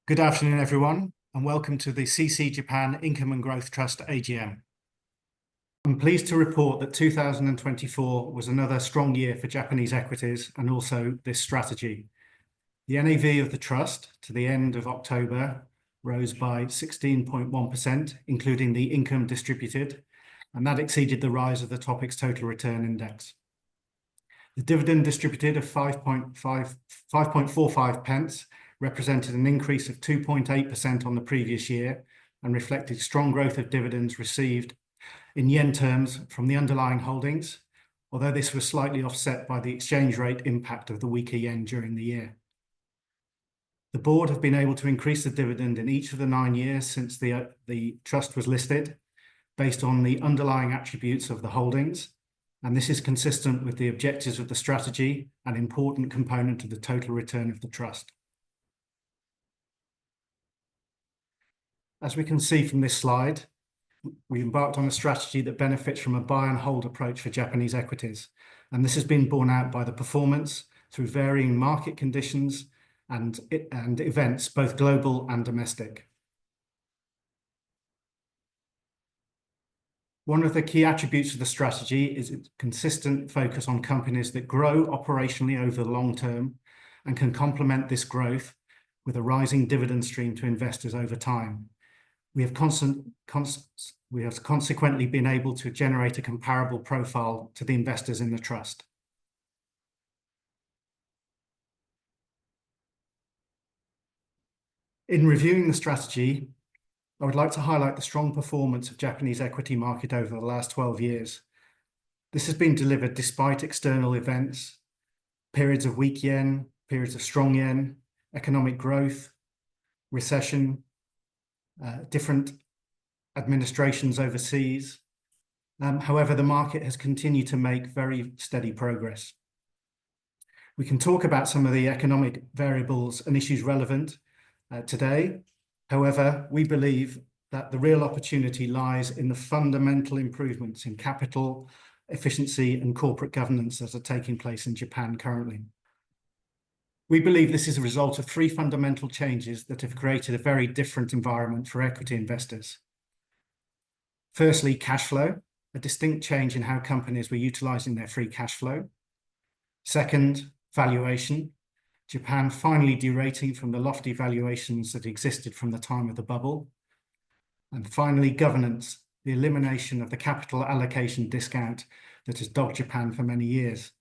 Good afternoon, everyone, and welcome to the CC Japan Income and Growth Trust AGM. I'm pleased to report that 2024 was another strong year for Japanese equities and also this strategy. The NAV of the trust to the end of October rose by 16.1%, including the income distributed, and that exceeded the rise of the Topix Total Return Index. The dividend distributed of 5.45 pence represented an increase of 2.8% on the previous year and reflected strong growth of dividends received in yen terms from the underlying holdings, although this was slightly offset by the exchange rate impact of the weaker yen during the year. The board have been able to increase the dividend in each of the 9 years since the trust was listed, based on the underlying attributes of the holdings, and this is consistent with the objectives of the strategy, an important component of the total return of the trust. As we can see from this slide, we embarked on a strategy that benefits from a buy and hold approach for Japanese equities, and this has been borne out by the performance through varying market conditions and events, both global and domestic. One of the key attributes of the strategy is its consistent focus on companies that grow operationally over the long term and can complement this growth with a rising dividend stream to investors over time. We have consequently been able to generate a comparable profile to the investors in the trust. In reviewing the strategy, I would like to highlight the strong performance of Japanese equity market over the last 12 years. This has been delivered despite external events, periods of weak yen, periods of strong yen, economic growth, recession, different administrations overseas. However, the market has continued to make very steady progress. We can talk about some of the economic variables and issues relevant today. However, we believe that the real opportunity lies in the fundamental improvements in capital efficiency and corporate governance that are taking place in Japan currently. We believe this is a result of 3 fundamental changes that have created a very different environment for equity investors. Firstly, cash flow, a distinct change in how companies were utilizing their free cash flow. Second, valuation, Japan finally derating from the lofty valuations that existed from the time of the bubble. And finally, governance, the elimination of the capital allocation discount that has dogged Japan for many years.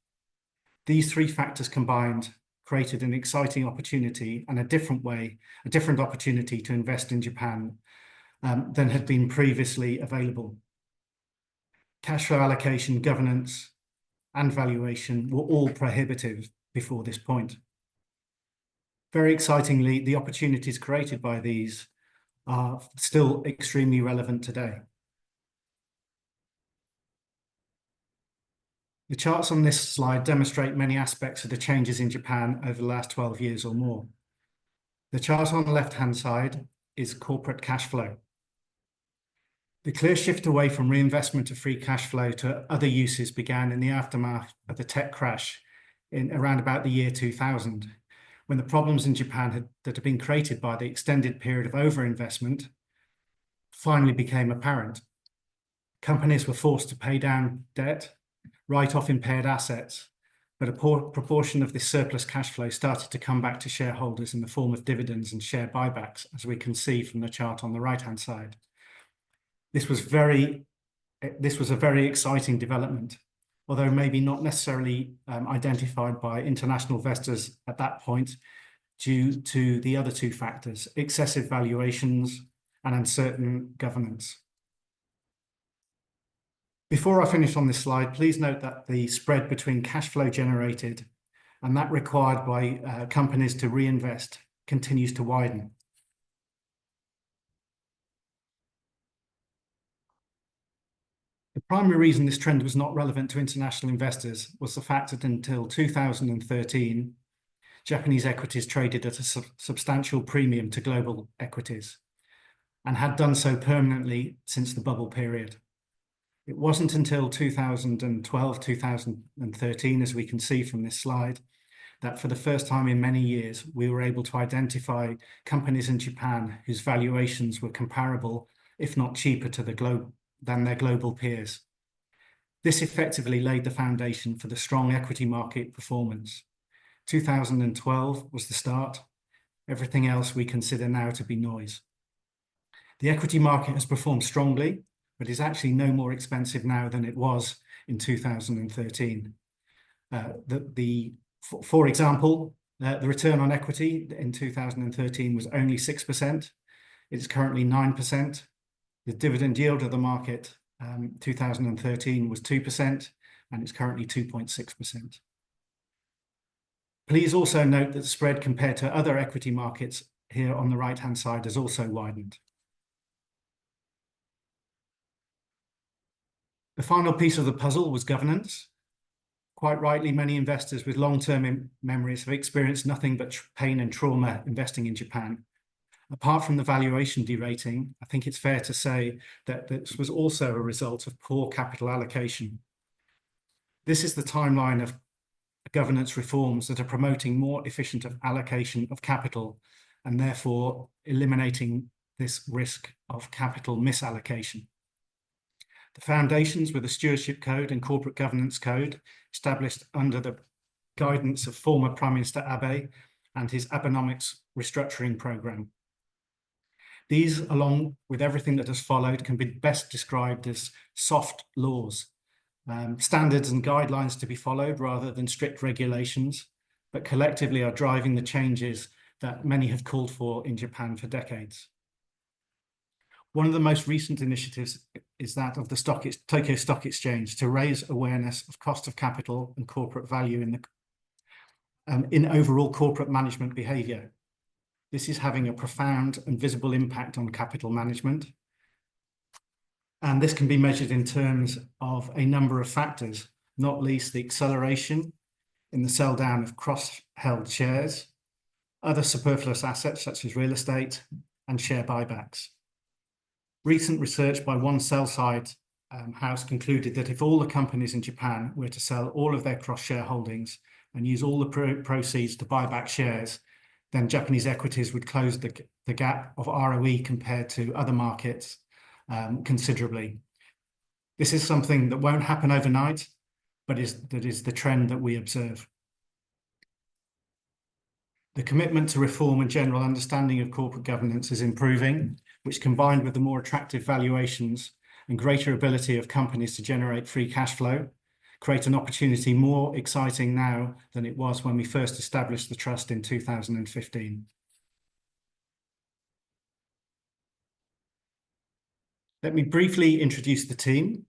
These 3 factors combined created an exciting opportunity and a different opportunity to invest in Japan than had been previously available. Cash flow allocation, governance, and valuation were all prohibitive before this point. Very excitingly, the opportunities created by these are still extremely relevant today. The charts on this slide demonstrate many aspects of the changes in Japan over the last 12 years or more. The chart on the left-hand side is corporate cash flow. The clear shift away from reinvestment of free cash flow to other uses began in the aftermath of the tech crash in around about the year 2000, when the problems in Japan that had been created by the extended period of overinvestment finally became apparent. Companies were forced to pay down debt, write off impaired assets, but a proportion of this surplus cash flow started to come back to shareholders in the form of dividends and share buybacks, as we can see from the chart on the right-hand side. This was a very exciting development, although maybe not necessarily identified by international investors at that point due to the other 2 factors, excessive valuations and uncertain governance. Before I finish on this slide, please note that the spread between cash flow generated and that required by companies to reinvest continues to widen. The primary reason this trend was not relevant to international investors was the fact that until 2013, Japanese equities traded at a substantial premium to global equities and had done so permanently since the bubble period. It wasn't until 2012, 2013, as we can see from this slide, that for the first time in many years, we were able to identify companies in Japan whose valuations were comparable, if not cheaper than their global peers. This effectively laid the foundation for the strong equity market performance. 2012 was the start. Everything else we consider now to be noise. The equity market has performed strongly, but is actually no more expensive now than it was in 2013. For example, the return on equity in 2013 was only 6%. It's currently 9%. The dividend yield of the market 2013 was 2%, and it's currently 2.6%. Please also note that the spread compared to other equity markets here on the right-hand side has also widened. The final piece of the puzzle was governance. Quite rightly, many investors with long-term memories have experienced nothing but pain and trauma investing in Japan. Apart from the valuation derating, I think it's fair to say that this was also a result of poor capital allocation. This is the timeline of governance reforms that are promoting more efficient allocation of capital and therefore eliminating this risk of capital misallocation. The foundations were the Stewardship Code and Corporate Governance Code, established under the guidance of former Prime Minister Abe and his Abenomics restructuring programme. These, along with everything that has followed, can be best described as soft laws, standards and guidelines to be followed rather than strict regulations, but collectively are driving the changes that many have called for in Japan for decades. One of the most recent initiatives is that of the Tokyo Stock Exchange to raise awareness of cost of capital and corporate value in overall corporate management behaviour. This is having a profound and visible impact on capital management. And this can be measured in terms of a number of factors, not least the acceleration in the sell down of cross-held shares, other superfluous assets such as real estate, and share buybacks. Recent research by one sell-side house concluded that if all the companies in Japan were to sell all of their cross-shareholdings and use all the proceeds to buy back shares, then Japanese equities would close the gap of ROE compared to other markets considerably. This is something that won't happen overnight, but that is the trend that we observe. The commitment to reform and general understanding of corporate governance is improving, which, combined with the more attractive valuations and greater ability of companies to generate free cash flow, create an opportunity more exciting now than it was when we first established the trust in 2015. Let me briefly introduce the team.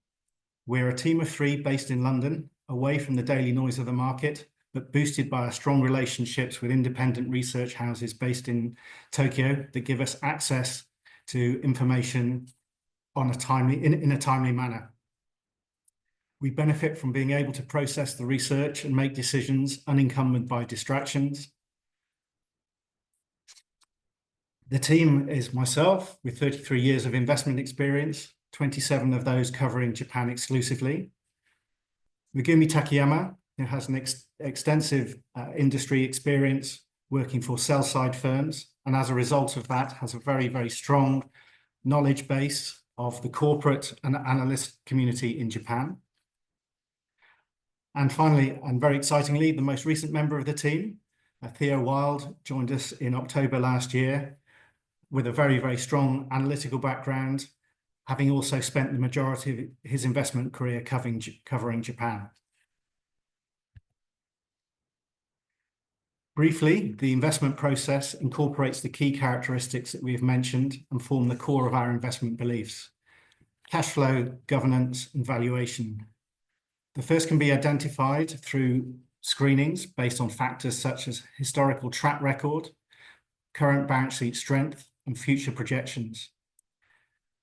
We're a team of 3 based in London, away from the daily noise of the market, but boosted by our strong relationships with independent research houses based in Tokyo that give us access to information in a timely manner. We benefit from being able to process the research and make decisions unencumbered by distractions. The team is myself, with 33 years of investment experience, 27 of those covering Japan exclusively. Megumi Takayama, who has an extensive industry experience working for sell-side firms, and as a result of that has a very, very strong knowledge base of the corporate and analyst community in Japan. And finally, and very excitingly, the most recent member of the team, Theo Wild, joined us in October last year with a very, very strong analytical background, having also spent the majority of his investment career covering Japan. Briefly, the investment process incorporates the key characteristics that we have mentioned and form the core of our investment beliefs: cash flow, governance, and valuation. The first can be identified through screenings based on factors such as historical track record, current balance sheet strength, and future projections.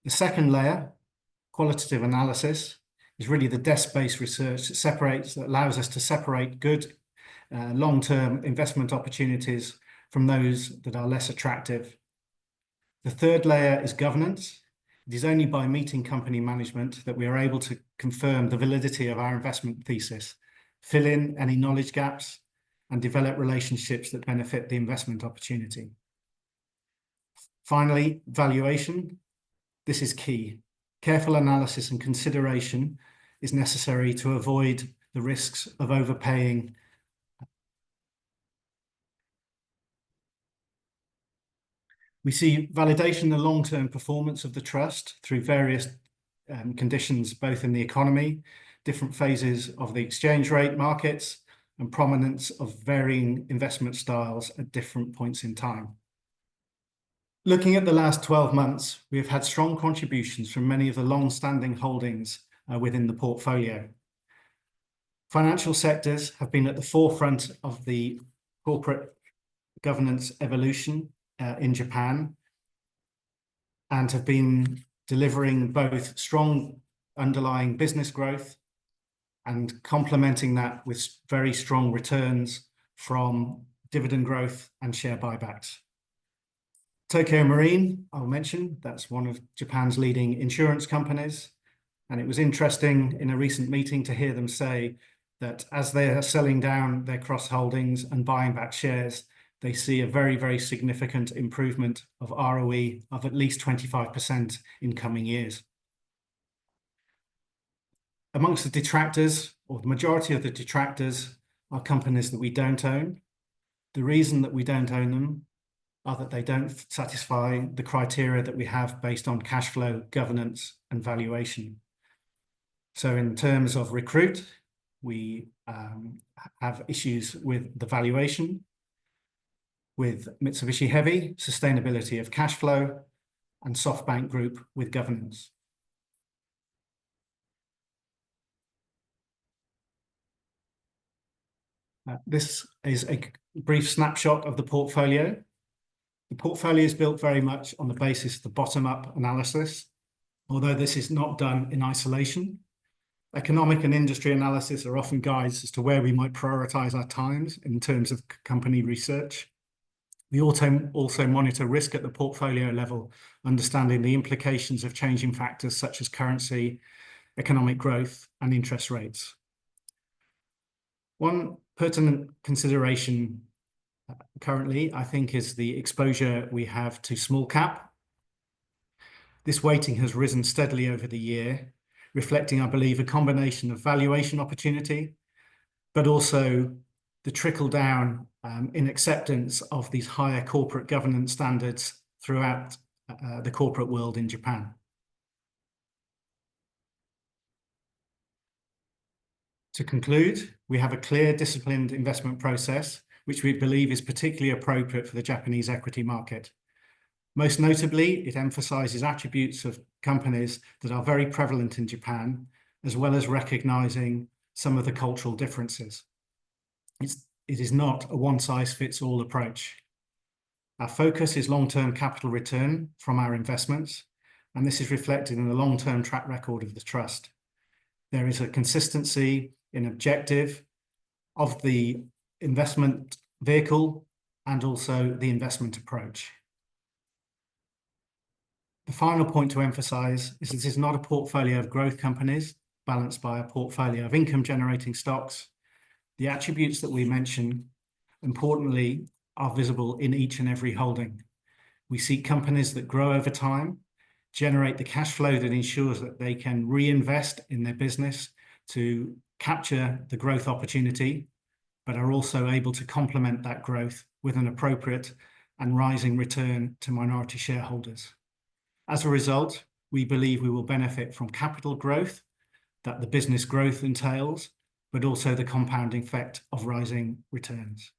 The second layer, qualitative analysis, is really the desk-based research that allows us to separate good long-term investment opportunities from those that are less attractive. The third layer is governance. It is only by meeting company management that we are able to confirm the validity of our investment thesis, fill in any knowledge gaps, and develop relationships that benefit the investment opportunity. Finally, valuation. This is key. Careful analysis and consideration is necessary to avoid the risks of overpaying. We see validation in the long-term performance of the trust through various conditions, both in the economy, different phases of the exchange rate markets, and prominence of varying investment styles at different points in time. Looking at the last 12 months, we have had strong contributions from many of the long-standing holdings within the portfolio. Financial sectors have been at the forefront of the corporate governance evolution in Japan, and have been delivering both strong underlying business growth and complementing that with very strong returns from dividend growth and share buybacks. Tokio Marine, I'll mention, that's one of Japan's leading insurance companies. And it was interesting in a recent meeting to hear them say that as they are selling down their cross holdings and buying back shares, they see a very, very significant improvement of ROE of at least 25% in coming years. Amongst the detractors, or the majority of the detractors, are companies that we don't own. The reason that we don't own them are that they don't satisfy the criteria that we have based on cash flow, governance, and valuation. So in terms of Recruit, we have issues with the valuation. With Mitsubishi Heavy, sustainability of cash flow, and SoftBank Group with governance. This is a brief snapshot of the portfolio. The portfolio is built very much on the basis of the bottom-up analysis, although this is not done in isolation. Economic and industry analysis are often guides as to where we might prioritize our times in terms of company research. We also monitor risk at the portfolio level, understanding the implications of changing factors such as currency, economic growth, and interest rates. One pertinent consideration currently, I think, is the exposure we have to small cap. This weighting has risen steadily over the year, reflecting, I believe, a combination of valuation opportunity, but also the trickle down in acceptance of these higher corporate governance standards throughout the corporate world in Japan. To conclude, we have a clear, disciplined investment process, which we believe is particularly appropriate for the Japanese equity market. Most notably, it emphasizes attributes of companies that are very prevalent in Japan, as well as recognizing some of the cultural differences. It is not a one-size-fits-all approach. Our focus is long-term capital return from our investments, and this is reflected in the long-term track record of the trust. There is a consistency in objective of the investment vehicle and also the investment approach. The final point to emphasize is this is not a portfolio of growth companies balanced by a portfolio of income-generating stocks. The attributes that we mention, importantly, are visible in each and every holding. We seek companies that grow over time, generate the cash flow that ensures that they can reinvest in their business to capture the growth opportunity, but are also able to complement that growth with an appropriate and rising return to minority shareholders. As a result, we believe we will benefit from capital growth that the business growth entails, but also the compounding effect of rising returns.